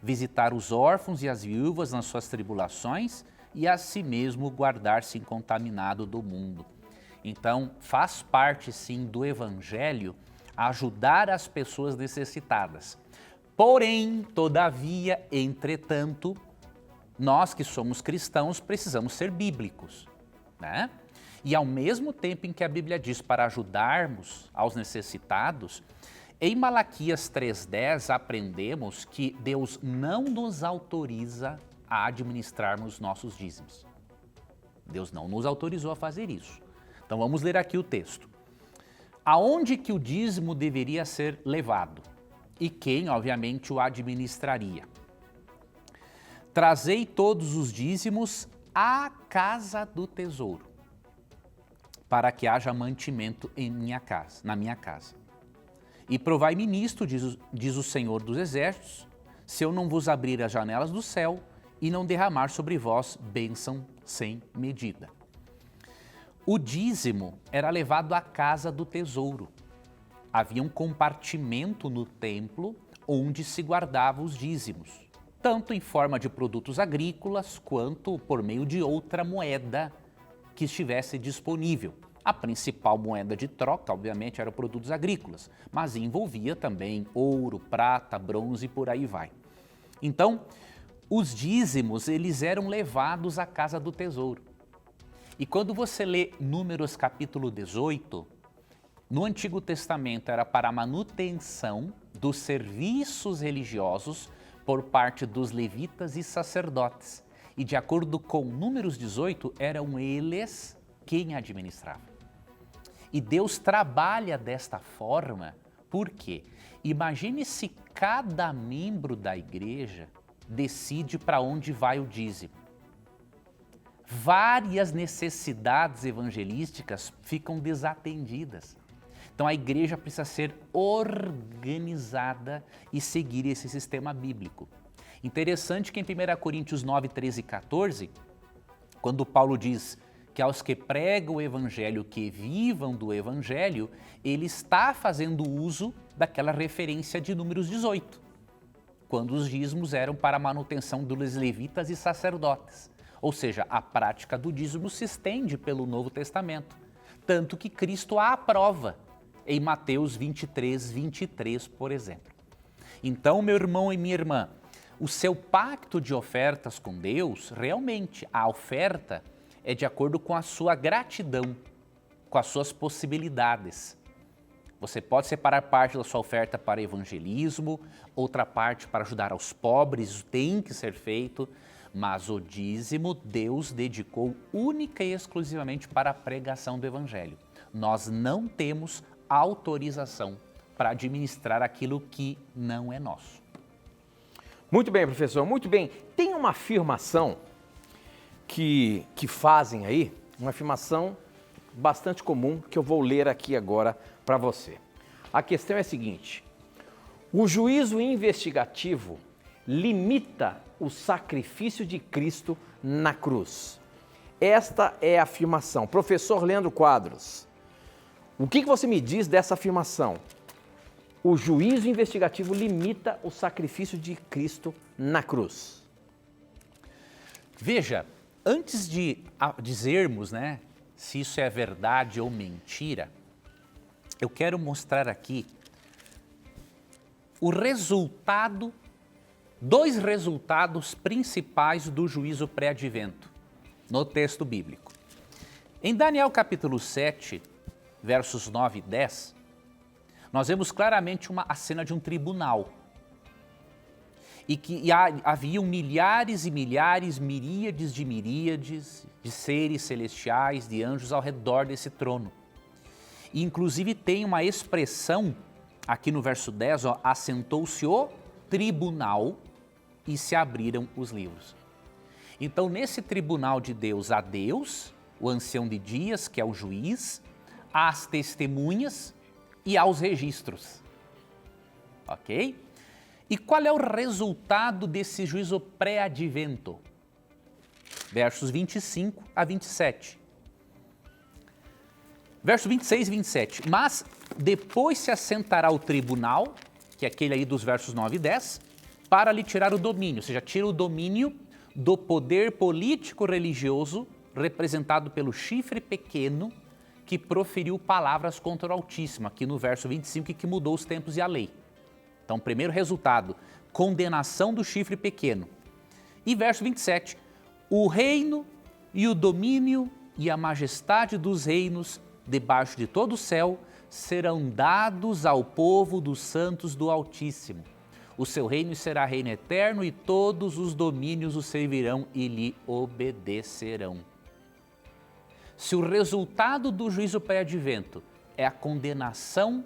visitar os órfãos e as viúvas nas suas tribulações e a si mesmo guardar-se incontaminado do mundo. Então, faz parte sim do Evangelho ajudar as pessoas necessitadas. Porém, todavia, entretanto, nós que somos cristãos precisamos ser bíblicos, né? E ao mesmo tempo em que a Bíblia diz para ajudarmos aos necessitados, em Malaquias 3,10 aprendemos que Deus não nos autoriza a administrarmos nossos dízimos. Deus não nos autorizou a fazer isso. Então vamos ler aqui o texto. Aonde que o dízimo deveria ser levado? E quem, obviamente, o administraria? Trazei todos os dízimos à casa do tesouro, para que haja mantimento na minha casa. E provai-me nisto, diz o Senhor dos Exércitos, se eu não vos abrir as janelas do céu e não derramar sobre vós bênção sem medida. O dízimo era levado à casa do tesouro. Havia um compartimento no templo onde se guardavam os dízimos, tanto em forma de produtos agrícolas quanto por meio de outra moeda que estivesse disponível. A principal moeda de troca, obviamente, eram produtos agrícolas, mas envolvia também ouro, prata, bronze e por aí vai. Então, os dízimos, eles eram levados à casa do tesouro. E quando você lê Números capítulo 18, no Antigo Testamento era para a manutenção dos serviços religiosos por parte dos levitas e sacerdotes. E de acordo com Números 18, eram eles quem administrava. E Deus trabalha desta forma, por quê? Imagine se cada membro da igreja decide para onde vai o dízimo. Várias necessidades evangelísticas ficam desatendidas. Então a igreja precisa ser organizada e seguir esse sistema bíblico. Interessante que em 1 Coríntios 9, 13 e 14, quando Paulo diz que aos que pregam o evangelho, que vivam do evangelho, ele está fazendo uso daquela referência de Números 18, quando os dízimos eram para a manutenção dos levitas e sacerdotes. Ou seja, a prática do dízimo se estende pelo Novo Testamento, tanto que Cristo a aprova em Mateus 23, 23, por exemplo. Então, meu irmão e minha irmã, o seu pacto de ofertas com Deus, realmente, a oferta é de acordo com a sua gratidão, com as suas possibilidades. Você pode separar parte da sua oferta para evangelismo, outra parte para ajudar aos pobres, isso tem que ser feito, mas o dízimo Deus dedicou única e exclusivamente para a pregação do evangelho. Nós não temos autorização para administrar aquilo que não é nosso.
Muito bem, professor, muito bem. Tem uma afirmação que fazem aí, uma afirmação bastante comum que eu vou ler aqui agora para você. A questão é a seguinte: o juízo investigativo limita o sacrifício de Cristo na cruz. Esta é a afirmação. Professor Leandro Quadros, o que você me diz dessa afirmação? O juízo investigativo limita o sacrifício de Cristo na cruz.
Veja, antes de dizermos, se isso é verdade ou mentira, eu quero mostrar aqui o resultado, 2 resultados principais do juízo pré-advento no texto bíblico. Em Daniel capítulo 7, versos 9 e 10, nós vemos claramente a cena de um tribunal. E que haviam milhares e milhares, miríades de seres celestiais, de anjos ao redor desse trono. E inclusive tem uma expressão aqui no verso 10, ó, assentou-se o tribunal e se abriram os livros. Então nesse tribunal de Deus há Deus, o ancião de dias, que é o juiz, há as testemunhas e há os registros. Ok? E qual é o resultado desse juízo pré-advento? Versos 25 a 27. Verso 26 e 27. Mas depois se assentará o tribunal, que é aquele aí dos versos 9 e 10, para lhe tirar o domínio, ou seja, tira o domínio do poder político-religioso representado pelo chifre pequeno que proferiu palavras contra o Altíssimo, aqui no verso 25, que mudou os tempos e a lei. Então, primeiro resultado, condenação do chifre pequeno. E verso 27, o reino e o domínio e a majestade dos reinos debaixo de todo o céu serão dados ao povo dos santos do Altíssimo. O seu reino será reino eterno e todos os domínios o servirão e lhe obedecerão. Se o resultado do juízo pré-advento é a condenação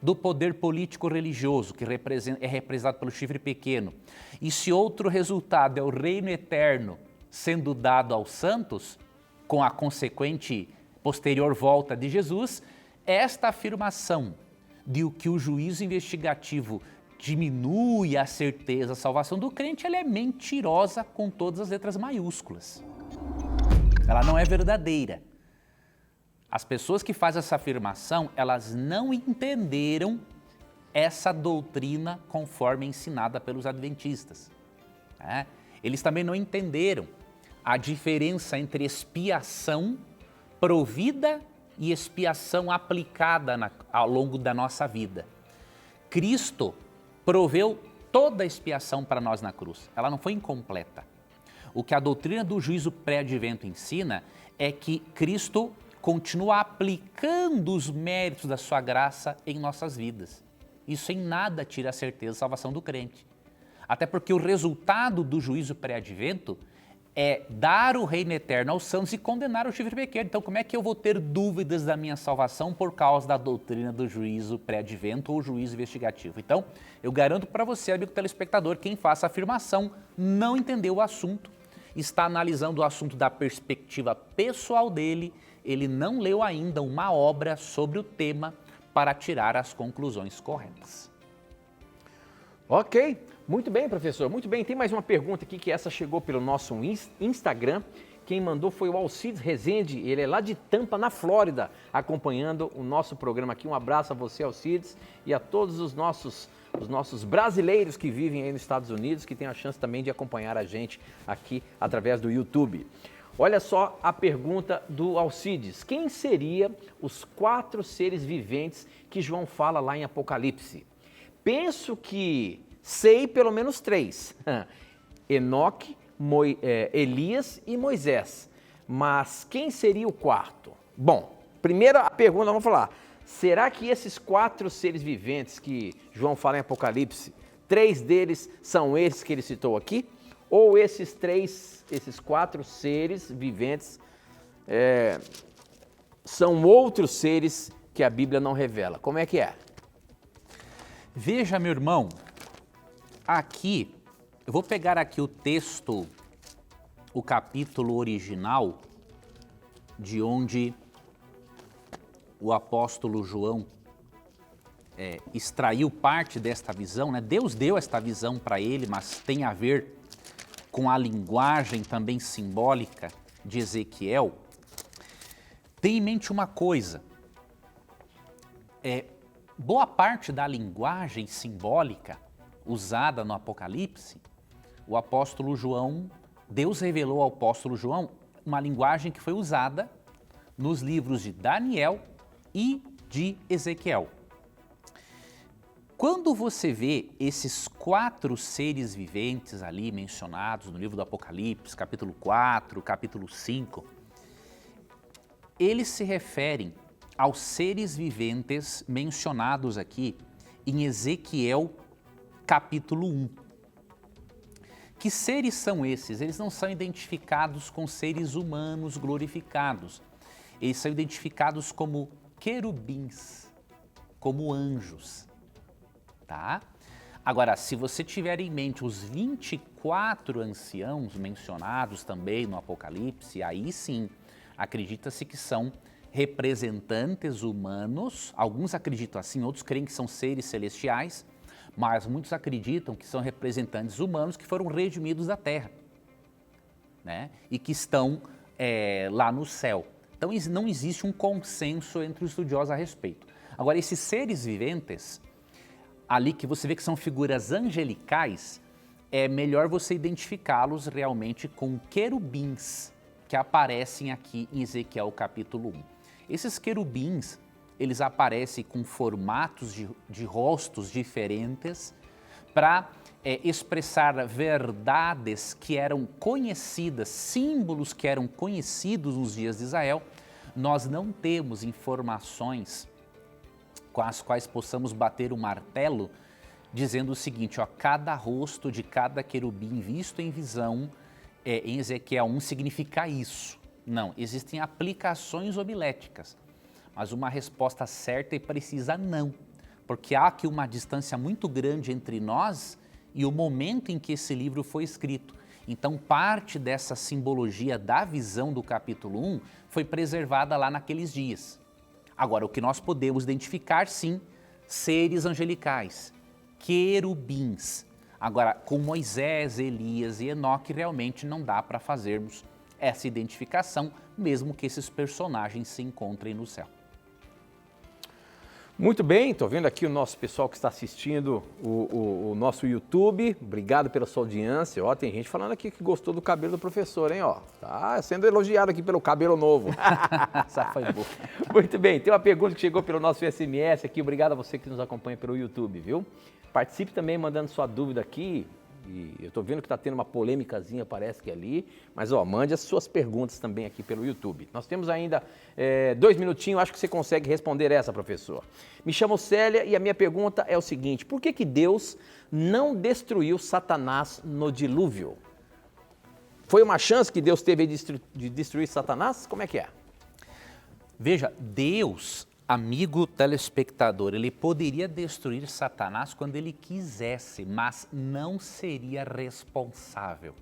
do poder político-religioso, que é representado pelo chifre pequeno, e se outro resultado é o reino eterno sendo dado aos santos, com a consequente posterior volta de Jesus, esta afirmação de que o juízo investigativo diminui a certeza da salvação do crente, ela é mentirosa com todas as letras maiúsculas. Ela não é verdadeira. As pessoas que fazem essa afirmação, elas não entenderam essa doutrina conforme ensinada pelos adventistas. Eles também não entenderam a diferença entre expiação provida e expiação aplicada ao longo da nossa vida. Cristo proveu toda a expiação para nós na cruz. Ela não foi incompleta. O que a doutrina do juízo pré-advento ensina é que Cristo continua aplicando os méritos da sua graça em nossas vidas. Isso em nada tira a certeza da salvação do crente. Até porque o resultado do juízo pré-advento é dar o reino eterno aos santos e condenar o chifre pequeno. Então, como é que eu vou ter dúvidas da minha salvação por causa da doutrina do juízo pré-advento ou juízo investigativo? Então, eu garanto para você, amigo telespectador, quem faça a afirmação não entendeu o assunto, está analisando o assunto da perspectiva pessoal dele, ele não leu ainda uma obra sobre o tema para tirar as conclusões corretas.
Ok, muito bem, professor, muito bem. Tem mais uma pergunta aqui, que essa chegou pelo nosso Instagram. Quem mandou foi o Alcides Rezende, ele é lá de Tampa, na Flórida, acompanhando o nosso programa aqui. Um abraço a você, Alcides, e a todos os nossos brasileiros que vivem aí nos Estados Unidos, que têm a chance também de acompanhar a gente aqui através do YouTube. Olha só a pergunta do Alcides. Quem seriam os 4 seres viventes que João fala lá em Apocalipse? Penso que sei pelo menos 3. Enoque, Elias e Moisés. Mas quem seria o 4º? Bom, primeira pergunta, vamos falar. Será que esses 4 seres viventes que João fala em Apocalipse, 3 deles são esses que ele citou aqui? Ou esses 4 seres viventes são outros seres que a Bíblia não revela? Como é que é?
Veja, meu irmão, aqui, eu vou pegar aqui o texto, o capítulo original, de onde o apóstolo João extraiu parte desta visão, né? Deus deu esta visão para ele, mas tem a ver com a linguagem também simbólica de Ezequiel. Tenha em mente uma coisa, boa parte da linguagem simbólica usada no Apocalipse, o apóstolo João, Deus revelou ao apóstolo João uma linguagem que foi usada nos livros de Daniel e de Ezequiel. Quando você vê esses 4 seres viventes ali mencionados no livro do Apocalipse, capítulo 4, capítulo 5, eles se referem aos seres viventes mencionados aqui em Ezequiel capítulo 1. Que seres são esses? Eles não são identificados com seres humanos glorificados. Eles são identificados como querubins, como anjos, tá? Agora, se você tiver em mente os 24 anciãos mencionados também no Apocalipse, aí sim, acredita-se que são representantes humanos. Alguns acreditam assim, outros creem que são seres celestiais, mas muitos acreditam que são representantes humanos que foram redimidos da terra, né? E que estão lá no céu. Então não existe um consenso entre os estudiosos a respeito. Agora, esses seres viventes, ali que você vê que são figuras angelicais, é melhor você identificá-los realmente com querubins, que aparecem aqui em Ezequiel capítulo 1. Esses querubins, eles aparecem com formatos de rostos diferentes para expressar verdades que eram conhecidas, símbolos que eram conhecidos nos dias de Israel. Nós não temos informações com as quais possamos bater o martelo dizendo o seguinte, ó, cada rosto de cada querubim visto em visão em Ezequiel 1 significa isso. Não, existem aplicações homiléticas, mas uma resposta certa e precisa não, porque há aqui uma distância muito grande entre nós e o momento em que esse livro foi escrito. Então, parte dessa simbologia da visão do capítulo 1 foi preservada lá naqueles dias. Agora, o que nós podemos identificar, sim, seres angelicais, querubins. Agora, com Moisés, Elias e Enoque, realmente não dá para fazermos essa identificação, mesmo que esses personagens se encontrem no céu.
Muito bem, estou vendo aqui o nosso pessoal que está assistindo o nosso YouTube. Obrigado pela sua audiência. Ó, tem gente falando aqui que gostou do cabelo do professor, hein? Ó, tá sendo elogiado aqui pelo cabelo novo.
Essa foi boa.
Muito bem, tem uma pergunta que chegou pelo nosso SMS aqui. Obrigado a você que nos acompanha pelo YouTube, viu? Participe também mandando sua dúvida aqui. E eu estou vendo que está tendo uma polêmicazinha, parece que ali, mas ó, mande as suas perguntas também aqui pelo YouTube. Nós temos ainda 2 minutinhos, acho que você consegue responder essa, professor. Me chamo Célia e a minha pergunta é o seguinte, por que Deus não destruiu Satanás no dilúvio? Foi uma chance que Deus teve de destruir Satanás? Como é que é?
Veja, Deus, amigo telespectador, ele poderia destruir Satanás quando ele quisesse, mas não seria responsável.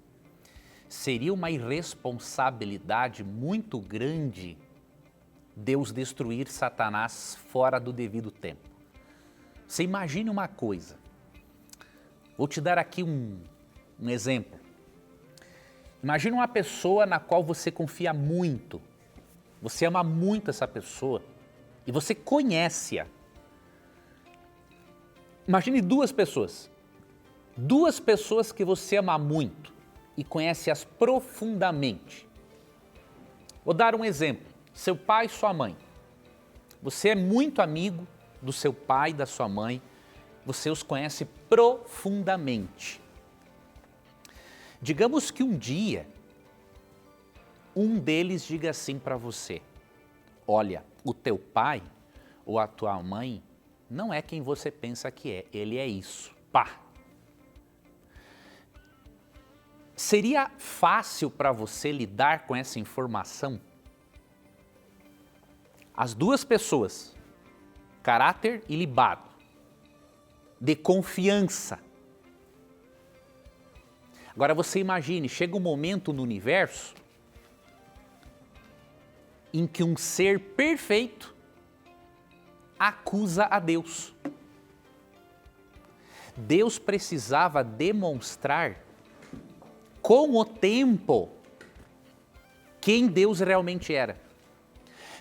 Seria uma irresponsabilidade muito grande Deus destruir Satanás fora do devido tempo. Você imagine uma coisa. Vou te dar aqui um exemplo. Imagine uma pessoa na qual você confia muito. Você ama muito essa pessoa. E você conhece-a. Imagine duas pessoas que você ama muito e conhece-as profundamente. Vou dar um exemplo, seu pai e sua mãe. Você é muito amigo do seu pai e da sua mãe, você os conhece profundamente. Digamos que um dia, um deles diga assim para você, olha, o teu pai ou a tua mãe não é quem você pensa que é, ele é isso, pá. Seria fácil para você lidar com essa informação? As duas pessoas, caráter ilibado, de confiança. Agora você imagine, chega um momento no universo em que um ser perfeito acusa a Deus. Deus precisava demonstrar com o tempo quem Deus realmente era.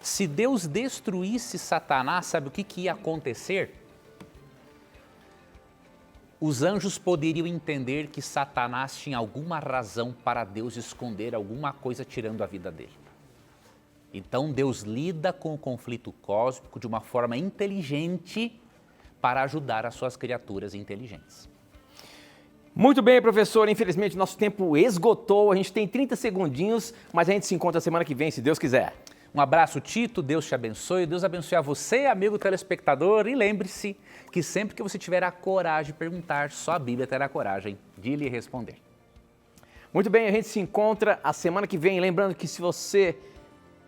Se Deus destruísse Satanás, sabe o que ia acontecer? Os anjos poderiam entender que Satanás tinha alguma razão para Deus esconder alguma coisa tirando a vida dele. Então Deus lida com o conflito cósmico de uma forma inteligente para ajudar as suas criaturas inteligentes.
Muito bem, professor. Infelizmente, nosso tempo esgotou. A gente tem 30 segundinhos, mas a gente se encontra semana que vem, se Deus quiser.
Um abraço, Tito, Deus te abençoe, Deus abençoe a você, amigo telespectador, e lembre-se que sempre que você tiver a coragem de perguntar, só a Bíblia terá coragem de lhe responder.
Muito bem, a gente se encontra a semana que vem, lembrando que se você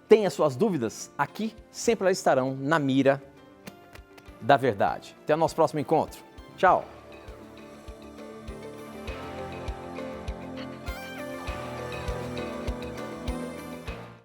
tem as suas dúvidas, aqui sempre elas estarão na mira da verdade. Até o nosso próximo encontro. Tchau!